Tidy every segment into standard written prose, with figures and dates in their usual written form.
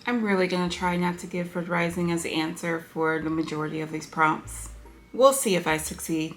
I'm really going to try not to give Red Rising as the answer for the majority of these prompts. We'll see if I succeed.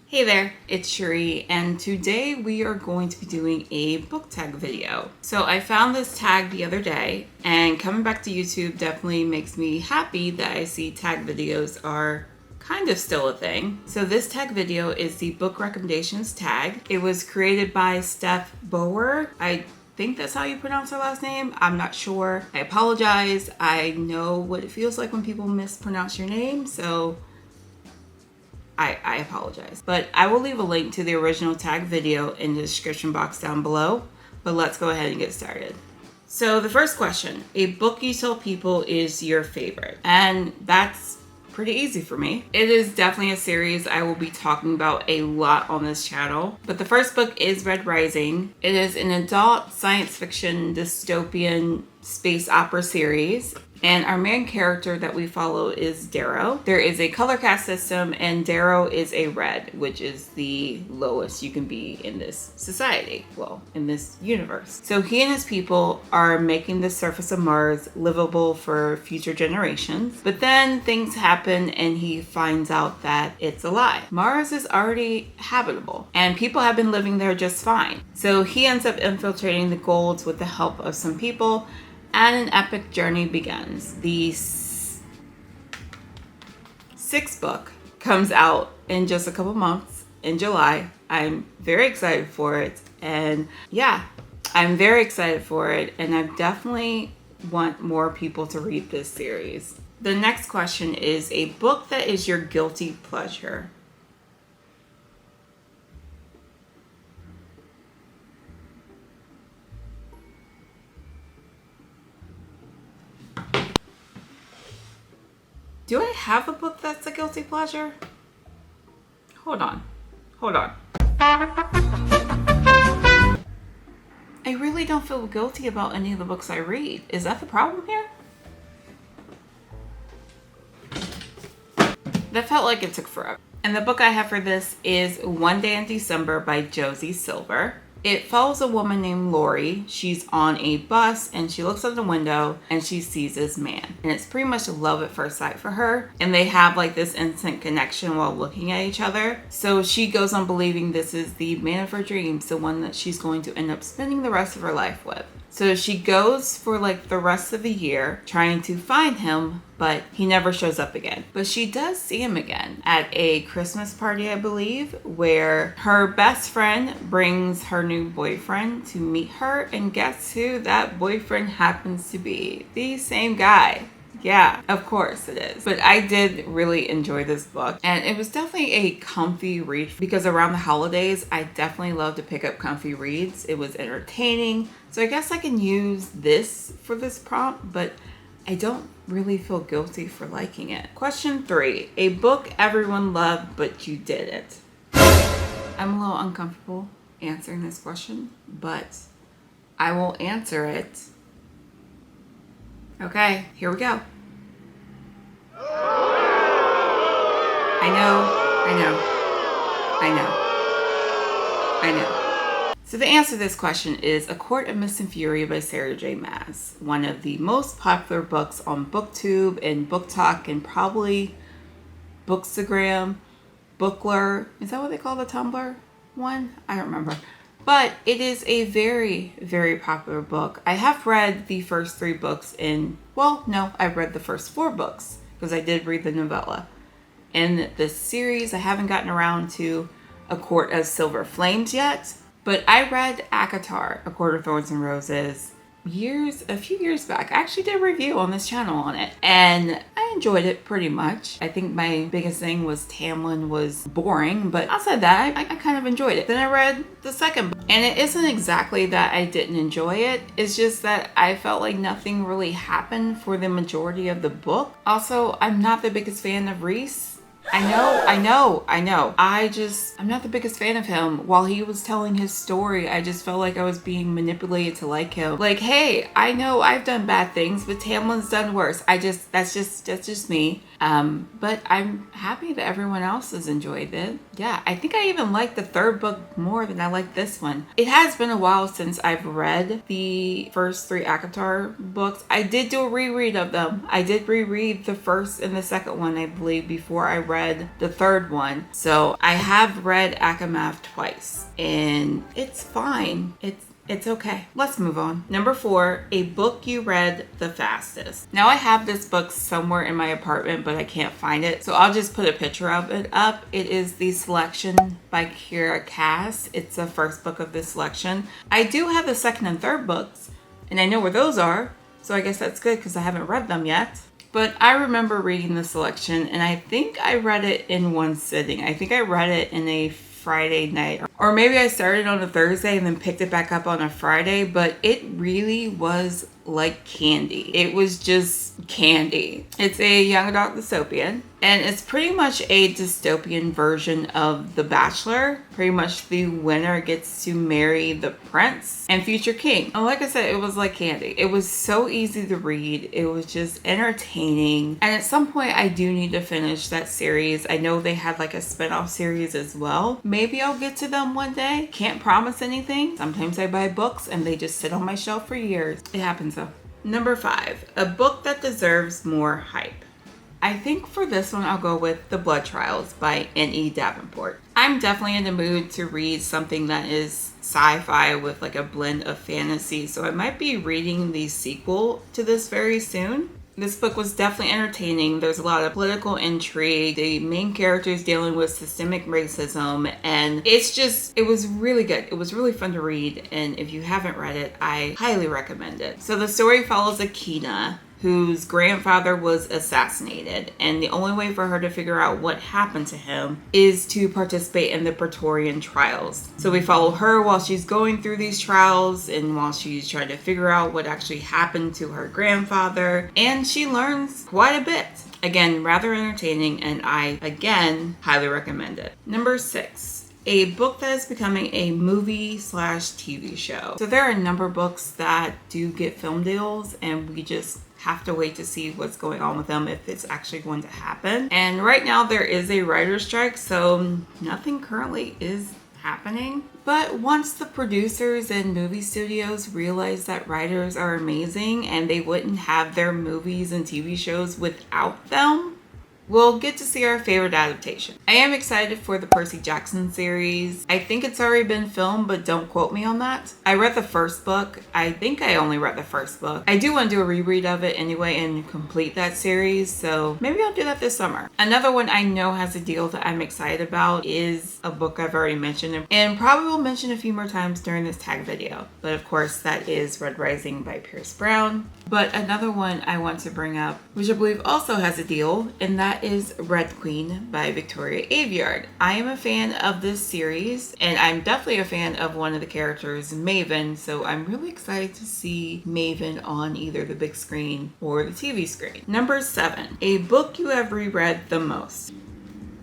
Hey there, it's Cherie, and today we are going to be doing a book tag video. So I found this tag the other day, and coming back to YouTube definitely makes me happy that I see tag videos are kind of still a thing. So this tag video is the book recommendations tag. It was created by Steph Bower. I think that's how you pronounce her last name. I'm not sure. I apologize. I know what it feels like when people mispronounce your name, so I apologize. But I will leave a link to the original tag video in the description box down below. But let's go ahead and get started. So the first question, a book you tell people is your favorite. And that's pretty easy for me. It is definitely a series I will be talking about a lot on this channel. But the first book is Red Rising. It is an adult science fiction dystopian space opera series. And our main character that we follow is Darrow. There is a color cast system, and Darrow is a red, which is the lowest you can be in this society. Well, in this universe. So he and his people are making the surface of Mars livable for future generations. But then things happen and he finds out that it's a lie. Mars is already habitable and people have been living there just fine. So he ends up infiltrating the Golds with the help of some people, and an epic journey begins. The sixth book comes out in just a couple months in July. I'm very excited for it. And yeah, I'm very excited for it. And I definitely want more people to read this series. The next question is a book that is your guilty pleasure. Do I have a book that's a guilty pleasure? Hold on. I really don't feel guilty about any of the books I read. Is that the problem here? That felt like it took forever. And the book I have for this is One Day in December by Josie Silver. It follows a woman named Lori. She's on a bus and she looks out the window and she sees this man. And it's pretty much love at first sight for her. And they have like this instant connection while looking at each other. So she goes on believing this is the man of her dreams, the one that she's going to end up spending the rest of her life with. So she goes for like the rest of the year trying to find him, but he never shows up again. But she does see him again at a Christmas party, I believe, where her best friend brings her new boyfriend to meet her. And guess who that boyfriend happens to be? The same guy. Yeah, of course it is. But I did really enjoy this book, and it was definitely a comfy read because around the holidays, I definitely love to pick up comfy reads. It was entertaining. So I guess I can use this for this prompt, but I don't really feel guilty for liking it. Question 3, a book everyone loved, but you didn't. I'm a little uncomfortable answering this question, but I will answer it. Okay, here we go. I know. So the answer to this question is A Court of Mist and Fury by Sarah J. Maas. One of the most popular books on BookTube and BookTok and probably Bookstagram, Bookler. Is that what they call the Tumblr one? I don't remember. But it is a very, very popular book. I have read the first 3 books I've read the first 4 books because I did read the novella. In the series, I haven't gotten around to A Court of Silver Flames yet, but I read ACOTAR, A Court of Thorns and Roses, a few years back. I actually did a review on this channel on it, and I enjoyed it pretty much. I think my biggest thing was Tamlin was boring, but outside that, I kind of enjoyed it. Then I read the second book, and it isn't exactly that I didn't enjoy it. It's just that I felt like nothing really happened for the majority of the book. Also, I'm not the biggest fan of Reese. I know. I'm not the biggest fan of him. While he was telling his story, I just felt like I was being manipulated to like him. Like, hey, I know I've done bad things, but Tamlin's done worse. That's just me. But I'm happy that everyone else has enjoyed it. Yeah, I think I even like the third book more than I like this one. It has been a while since I've read the first 3 ACOTAR books. I did do a reread of them. I did reread the first and the second one, I believe, before I read the third one. So I have read ACOMAF twice, and it's fine. It's okay. Let's move on. Number 4, a book you read the fastest. Now I have this book somewhere in my apartment, but I can't find it. So I'll just put a picture of it up. It is The Selection by Kiera Cass. It's the first book of this selection. I do have the second and third books, and I know where those are. So I guess that's good because I haven't read them yet. But I remember reading the selection, and I think I read it in one sitting. I think I read it in a Friday night, or maybe I started on a Thursday and then picked it back up on a Friday, but it really was like candy. It was just candy. It's a young adult dystopian, and it's pretty much a dystopian version of The Bachelor. Pretty much the winner gets to marry the prince and future king. And like I said, it was like candy. It was so easy to read. It was just entertaining. And at some point, I do need to finish that series. I know they had like a spin-off series as well. Maybe I'll get to them one day. Can't promise anything. Sometimes I buy books and they just sit on my shelf for years. It happens though. Number 5, a book that deserves more hype. I think for this one, I'll go with The Blood Trials by N.E. Davenport. I'm definitely in the mood to read something that is sci-fi with like a blend of fantasy, so I might be reading the sequel to this very soon. This book was definitely entertaining. There's a lot of political intrigue. The main character is dealing with systemic racism, and it was really good. It was really fun to read, and if you haven't read it, I highly recommend it. So the story follows Akina, whose grandfather was assassinated, and the only way for her to figure out what happened to him is to participate in the Praetorian trials. So we follow her while she's going through these trials and while she's trying to figure out what actually happened to her grandfather, and she learns quite a bit. Again, rather entertaining, and I, again, highly recommend it. Number 6. A book that is becoming a movie/TV show. So there are a number of books that do get film deals, and we just have to wait to see what's going on with them, if it's actually going to happen. And right now there is a writer's strike, so nothing currently is happening. But once the producers and movie studios realize that writers are amazing and they wouldn't have their movies and TV shows without them, we'll get to see our favorite adaptation. I am excited for the Percy Jackson series. I think it's already been filmed, but don't quote me on that. I read the first book. I think I only read the first book. I do want to do a reread of it anyway and complete that series, so maybe I'll do that this summer. Another one I know has a deal that I'm excited about is a book I've already mentioned and probably will mention a few more times during this tag video. But of course, that is Red Rising by Pierce Brown. But another one I want to bring up, which I believe also has a deal, and that is Red Queen by Victoria Aveyard. I am a fan of this series, and I'm definitely a fan of one of the characters, Maven, so I'm really excited to see Maven on either the big screen or the TV screen. Number 7, a book you have reread the most.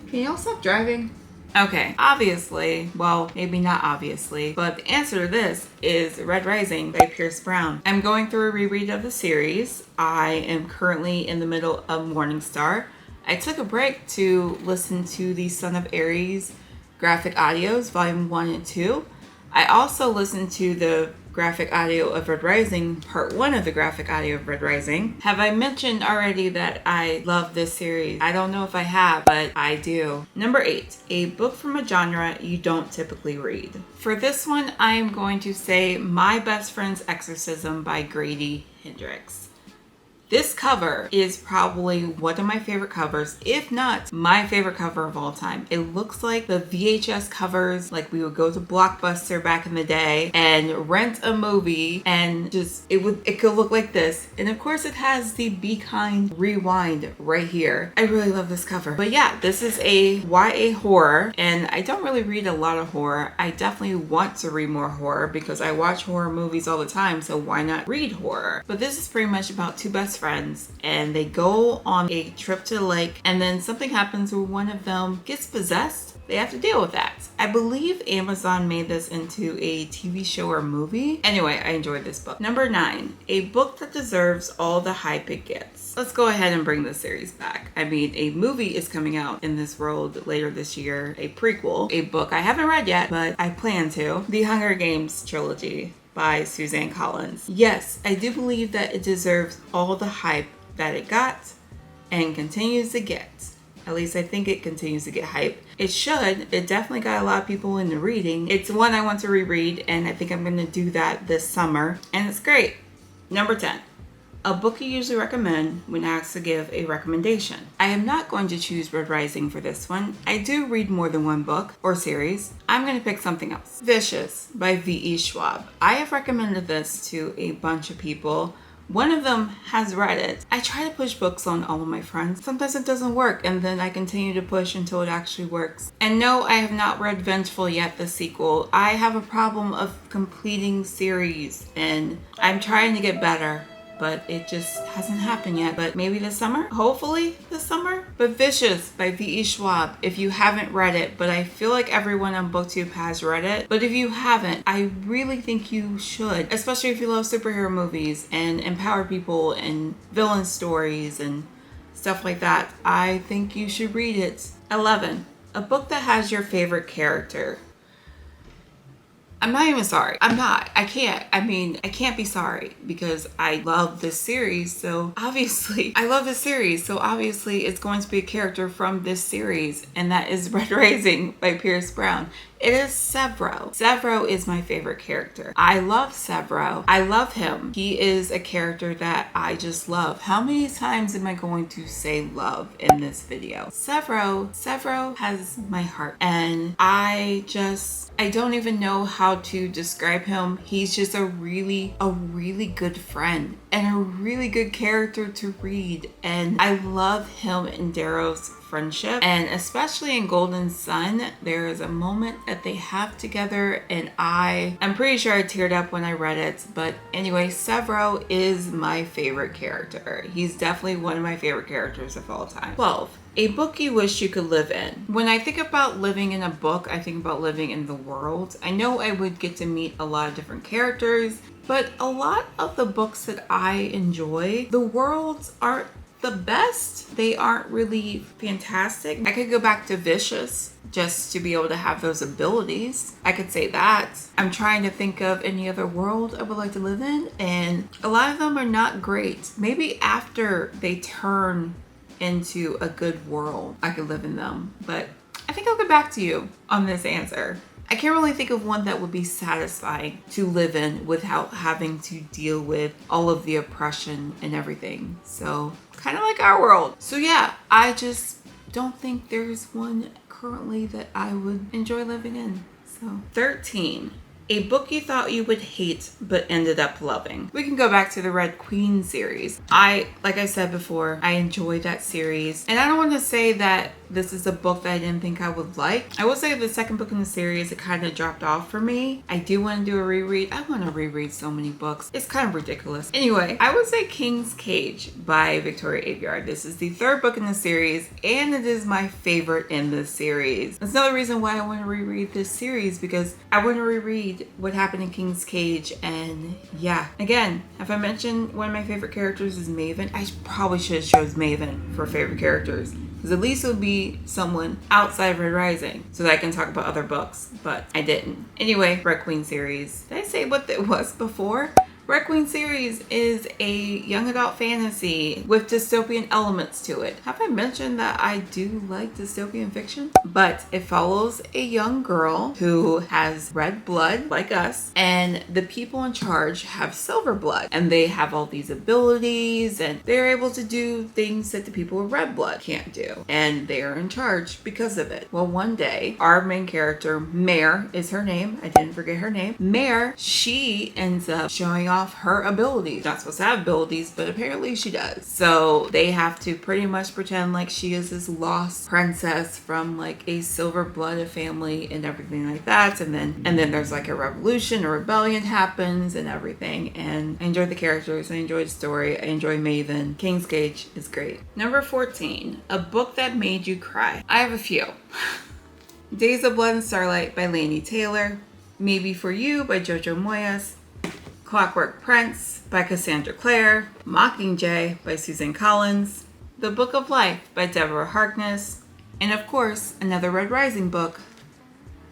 Can y'all stop driving? Okay, obviously, well, maybe not obviously, but the answer to this is Red Rising by Pierce Brown. I'm going through a reread of the series. I am currently in the middle of Morningstar. I took a break to listen to the Son of Ares graphic audios, volume 1 and 2. I also listened to the graphic audio of Red Rising, part 1 of the graphic audio of Red Rising. Have I mentioned already that I love this series? I don't know if I have, but I do. Number 8, a book from a genre you don't typically read. For this one, I am going to say My Best Friend's Exorcism by Grady, Hendrix. This cover is probably one of my favorite covers, if not my favorite cover of all time. It looks like the VHS covers, like we would go to Blockbuster back in the day and rent a movie, and just it could look like this. And of course it has the Be Kind Rewind right here. I really love this cover. But yeah, this is a YA horror, and I don't really read a lot of horror. I definitely want to read more horror because I watch horror movies all the time, so why not read horror? But this is pretty much about two best friends and they go on a trip to the lake, and then something happens where one of them gets possessed. They have to deal with that. I believe Amazon made this into a TV show or movie. Anyway, I enjoyed this book. Number 9, a book that deserves all the hype it gets. Let's go ahead and bring this series back. I mean, a movie is coming out in this world later this year, a prequel, a book I haven't read yet, but I plan to. The Hunger Games trilogy by Suzanne Collins. Yes, I do believe that it deserves all the hype that it got and continues to get. At least I think it continues to get hype. It should. It definitely got a lot of people into reading. It's one I want to reread, and I think I'm going to do that this summer. And it's great. Number 10. A book you usually recommend when asked to give a recommendation. I am not going to choose Red Rising for this one. I do read more than one book or series. I'm going to pick something else. Vicious by V.E. Schwab. I have recommended this to a bunch of people. One of them has read it. I try to push books on all of my friends. Sometimes it doesn't work, and then I continue to push until it actually works. And no, I have not read Vengeful yet, the sequel. I have a problem of completing series, and I'm trying to get better, but it just hasn't happened yet. But maybe this summer? Hopefully this summer? But Vicious by V.E. Schwab, if you haven't read it, but I feel like everyone on BookTube has read it. But if you haven't, I really think you should, especially if you love superhero movies and empower people and villain stories and stuff like that. I think you should read it. 11. A book that has your favorite character. I'm not even sorry. I'm not. I can't. I mean, I can't be sorry because I love this series. So obviously, I love this series. So obviously, it's going to be a character from this series. And that is Red Rising by Pierce Brown. It is Severo. Severo is my favorite character. I love Severo. I love him. He is a character that I just love. How many times am I going to say love in this video? Severo has my heart. And I don't even know how to describe him. He's just a really good friend and a really good character to read. And I love him and Darrow's friendship, and especially in Golden Sun, there is a moment that they have together, and I'm pretty sure I teared up when I read it. But anyway, Severo is my favorite character. He's definitely one of my favorite characters of all time. 12. A book you wish you could live in. When I think about living in a book, I think about living in the world. I know I would get to meet a lot of different characters, but a lot of the books that I enjoy, the worlds aren't the best. They aren't really fantastic. I could go back to Vicious just to be able to have those abilities. I could say that. I'm trying to think of any other world I would like to live in, and a lot of them are not great. Maybe after they turn into a good world, I could live in them. But I think I'll get back to you on this answer. I can't really think of one that would be satisfying to live in without having to deal with all of the oppression and everything. So kind of like our world. So yeah, I just don't think there's one currently that I would enjoy living in. So 13. A book you thought you would hate but ended up loving. We can go back to the Red Queen series. Like I said before, I enjoyed that series. And I don't want to say that this is a book that I didn't think I would like. I will say the second book in the series, it kind of dropped off for me. I do want to do a reread. I want to reread so many books. It's kind of ridiculous. Anyway, I would say King's Cage by Victoria Aveyard. This is the third book in the series, and it is my favorite in the series. That's another reason why I want to reread this series, because I want to reread what happened in King's Cage. And yeah, again, if I mentioned one of my favorite characters is Maven, I probably should have chose Maven for favorite characters, because at least it would be someone outside of Red Rising so that I can talk about other books, but I didn't. Anyway, Red Queen series. Did I say what it was before? Red Queen series is a young adult fantasy with dystopian elements to it. Have I mentioned that I do like dystopian fiction? But it follows a young girl who has red blood like us, and the people in charge have silver blood, and they have all these abilities, and they're able to do things that the people with red blood can't do, and they are in charge because of it. Well, one day, our main character, Mare is her name, I didn't forget her name, Mare, she ends up showing off off her abilities. Not supposed to have abilities, but apparently she does. So they have to pretty much pretend like she is this lost princess from like a silver-blooded family and everything like that. And then there's like a revolution, a rebellion happens and everything. And I enjoyed the characters. I enjoyed the story. I enjoy Maven. King's Gage is great. Number 14, a book that made you cry. I have a few. Days of Blood and Starlight by Laini Taylor. Maybe For You by Jojo Moyes. Clockwork Prince by Cassandra Clare. Mockingjay by Suzanne Collins. The Book of Life by Deborah Harkness. And of course, another Red Rising book,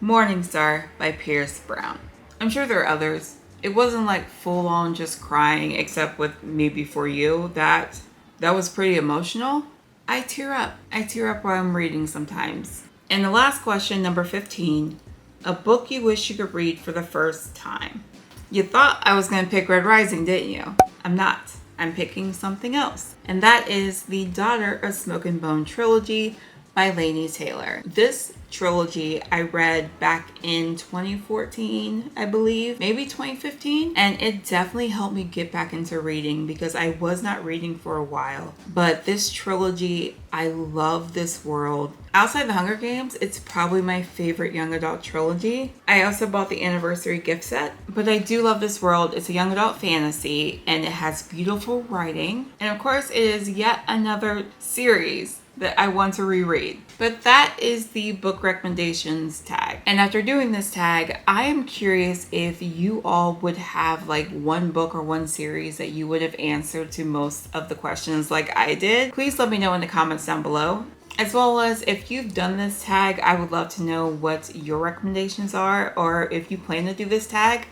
Morning Star by Pierce Brown. I'm sure there are others. It wasn't like full on just crying, except with Maybe For You. That was pretty emotional. I tear up. I tear up while I'm reading sometimes. And the last question, number 15, a book you wish you could read for the first time. You thought I was going to pick Red Rising, didn't you? I'm not. I'm picking something else. And that is the Daughter of Smoke and Bone trilogy by Laini Taylor. This trilogy I read back in 2014, I believe, maybe 2015, and it definitely helped me get back into reading because I was not reading for a while. But this trilogy, I love this world. Outside the Hunger Games, it's probably my favorite young adult trilogy. I also bought the anniversary gift set, but I do love this world. It's a young adult fantasy and it has beautiful writing. And of course, it is yet another series that I want to reread. But that is the book recommendations tag. And after doing this tag, I am curious if you all would have like one book or one series that you would have answered to most of the questions like I did. Please let me know in the comments down below. As well as if you've done this tag, I would love to know what your recommendations are, or if you plan to do this tag,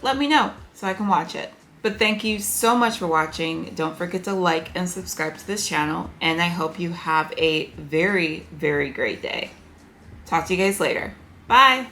let me know so I can watch it. But thank you so much for watching. Don't forget to like and subscribe to this channel, and I hope you have a very, very great day. Talk to you guys later. Bye.